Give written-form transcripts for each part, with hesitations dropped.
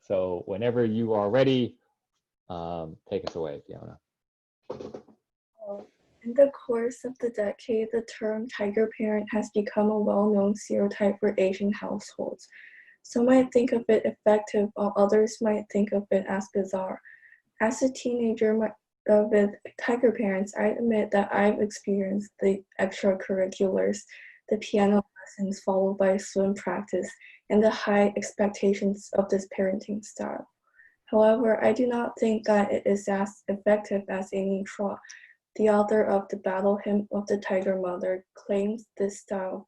So whenever you are ready, take us away, Fiona. In the course of the decade, the term tiger parent has become a well-known stereotype for Asian households. Some might think of it effective, while others might think of it as bizarre. As a teenager with tiger parents, I admit that I've experienced the extracurriculars, the piano lessons followed by swim practice, and the high expectations of this parenting style. However, I do not think that it is as effective as Amy Chua, the author of The Battle Hymn of the Tiger Mother, claims this type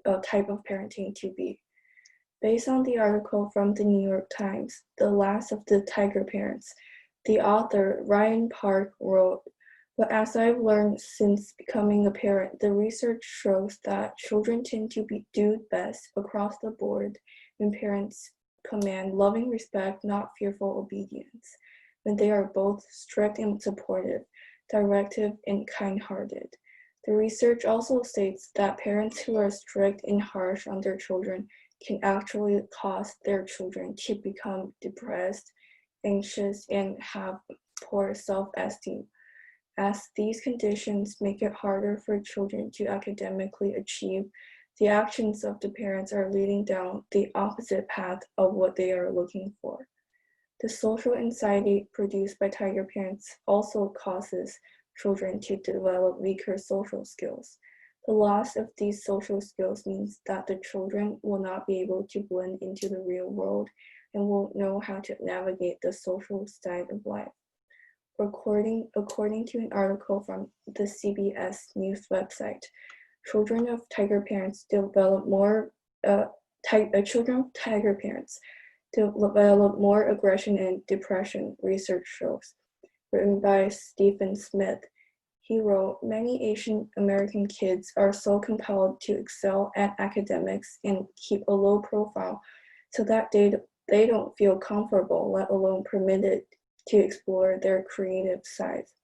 of parenting to be. Based on the article from the New York Times, The Last of the Tiger Parents, the author, Ryan Park, wrote, "But as I've learned since becoming a parent, the research shows that children tend to do best across the board when parents command loving respect, not fearful obedience, when they are both strict and supportive, directive and kind-hearted." The research also states that parents who are strict and harsh on their children can actually cause their children to become depressed, anxious, and have poor self-esteem, as these conditions make it harder for children to academically achieve. The actions of the parents are leading down the opposite path of what they are looking for. The social anxiety produced by tiger parents also causes children to develop weaker social skills. The loss of these social skills means that the children will not be able to blend into the real world and won't know how to navigate the social side of life. According to an article from the CBS News website, children of tiger parents develop more aggression and depression, research shows. Written by Stephen Smith. He wrote, "Many Asian American kids are so compelled to excel at academics and keep a low profile so that they don't feel comfortable, let alone permitted, to explore their creative sides.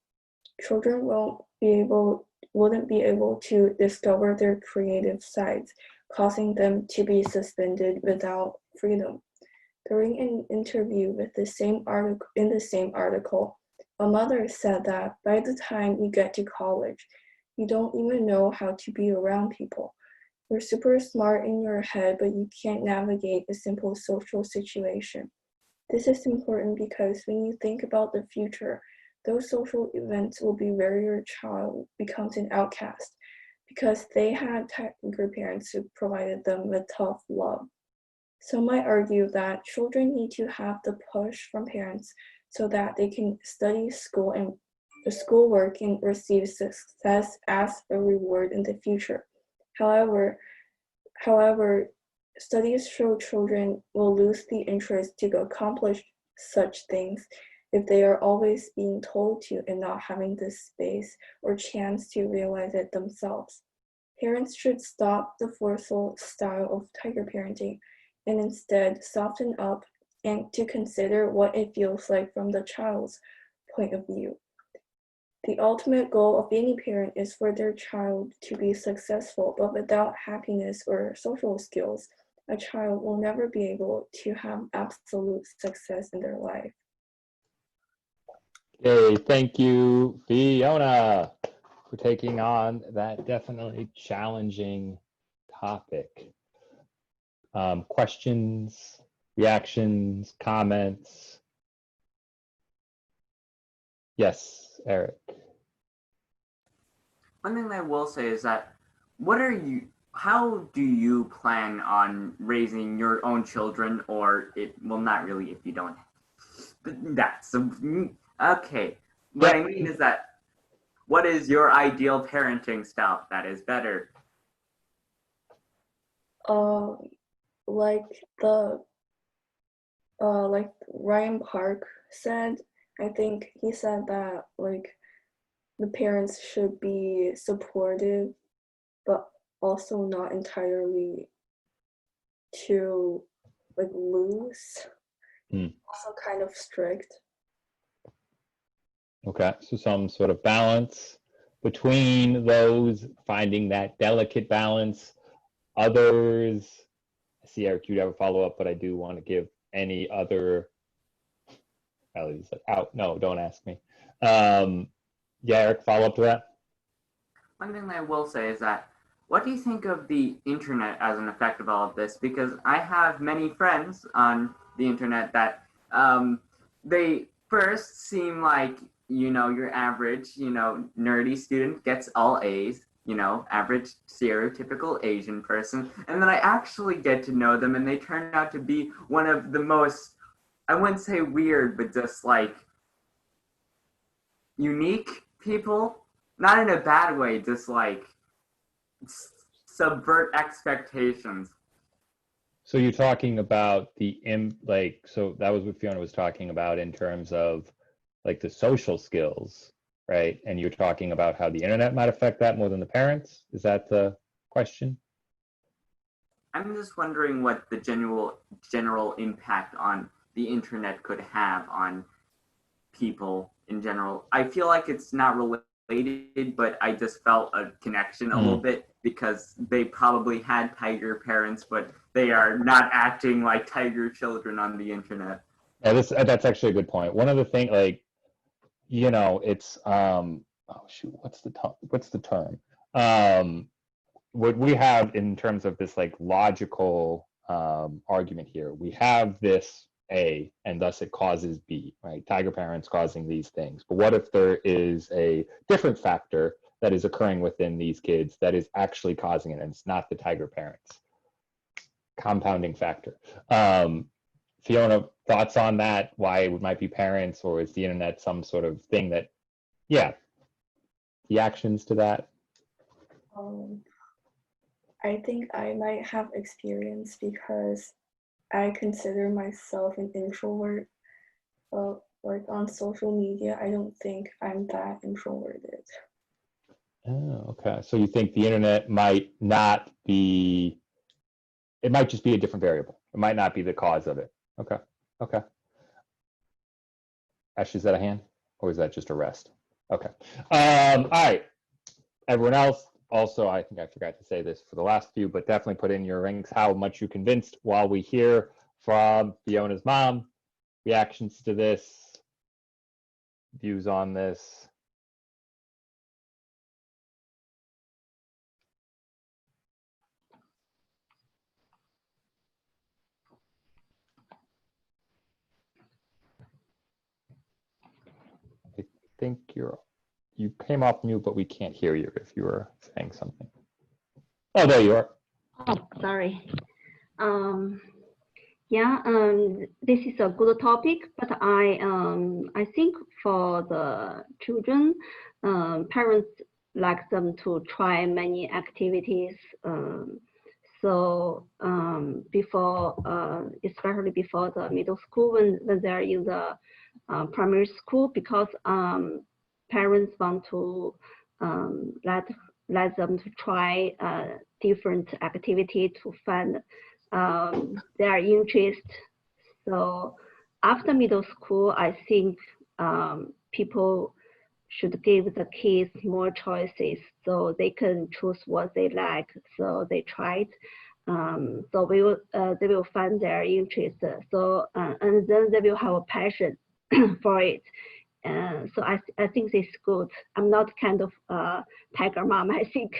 Children wouldn't be able to discover their creative sides, causing them to be suspended without freedom." During an interview in the same article, a mother said that by the time you get to college, you don't even know how to be around people. You're super smart in your head, but you can't navigate a simple social situation. This is important because when you think about the future, those social events will be where your child becomes an outcast because they had tiger parents who provided them with tough love. Some might argue that children need to have the push from parents so that they can study schoolwork and receive success as a reward in the future. However, studies show children will lose the interest to accomplish such things if they are always being told to and not having the space or chance to realize it themselves. Parents should stop the forceful style of tiger parenting and instead soften up and to consider what it feels like from the child's point of view. The ultimate goal of any parent is for their child to be successful, but without happiness or social skills, a child will never be able to have absolute success in their life. Okay, thank you, Fiona, for taking on that definitely challenging topic. Questions, reactions, comments? Yes, Eric. One thing I will say is that how do you plan on raising your own children, or not really if you don't, that's okay. What I mean is that, what is your ideal parenting style that is better? Like Ryan Park said, I think he said that the parents should be supportive, but also not entirely too loose. Also kind of strict. Okay, so some sort of balance between those, finding that delicate balance. Others, I see Eric, you'd have a follow-up, but I do want to give any other Riley's like, out. No, don't ask me. Yeah, Eric, follow up to that. One thing that I will say is that, what do you think of the internet as an effect of all of this? Because I have many friends on the internet that they first seem like, your average, nerdy student gets all A's, average stereotypical Asian person. And then I actually get to know them and they turn out to be one of the most, I wouldn't say weird, but just like unique people. Not in a bad way, just like subvert expectations. So you're talking about so that was what Fiona was talking about in terms of like the social skills, right? And you're talking about how the internet might affect that more than the parents. Is that the question? I'm just wondering what the general impact on the internet could have on people in general. I feel like it's not related, but I just felt a connection a little bit because they probably had tiger parents, but they are not acting like tiger children on the internet. Yeah, that's actually a good point. One of the things, like, it's oh shoot, what's the term? What we have in terms of this like logical argument here, we have this A, and thus it causes B, right? Tiger parents causing these things. But what if there is a different factor that is occurring within these kids that is actually causing it, and it's not the tiger parents? Compounding factor. Fiona, thoughts on that? Why it might be parents, or is the internet some sort of thing that, yeah, the actions to that? I think I might have experience because I consider myself an introvert. But like on social media, I don't think I'm that introverted. Oh, okay. So you think the internet might not be, it might just be a different variable. It might not be the cause of it. Okay. Okay. Ash, is that a hand or is that just a rest? Okay. All right. Everyone else, also, I think I forgot to say this for the last few, but definitely put in your rings how much you convinced while we hear from Fiona's mom, reactions to this, views on this. I think you came off mute, but we can't hear you if you were saying something. Oh, there you are. Oh, sorry. Yeah, this is a good topic, but I think for the children, parents like them to try many activities. So before, especially before the middle school, when they're in the primary school, because parents want to let them to try different activity to find their interest. So after middle school, I think people should give the kids more choices so they can choose what they like. So they tried. So they will find their interest. So and then they will have a passion for it. So I think this is good. I'm not kind of tiger mom, I think.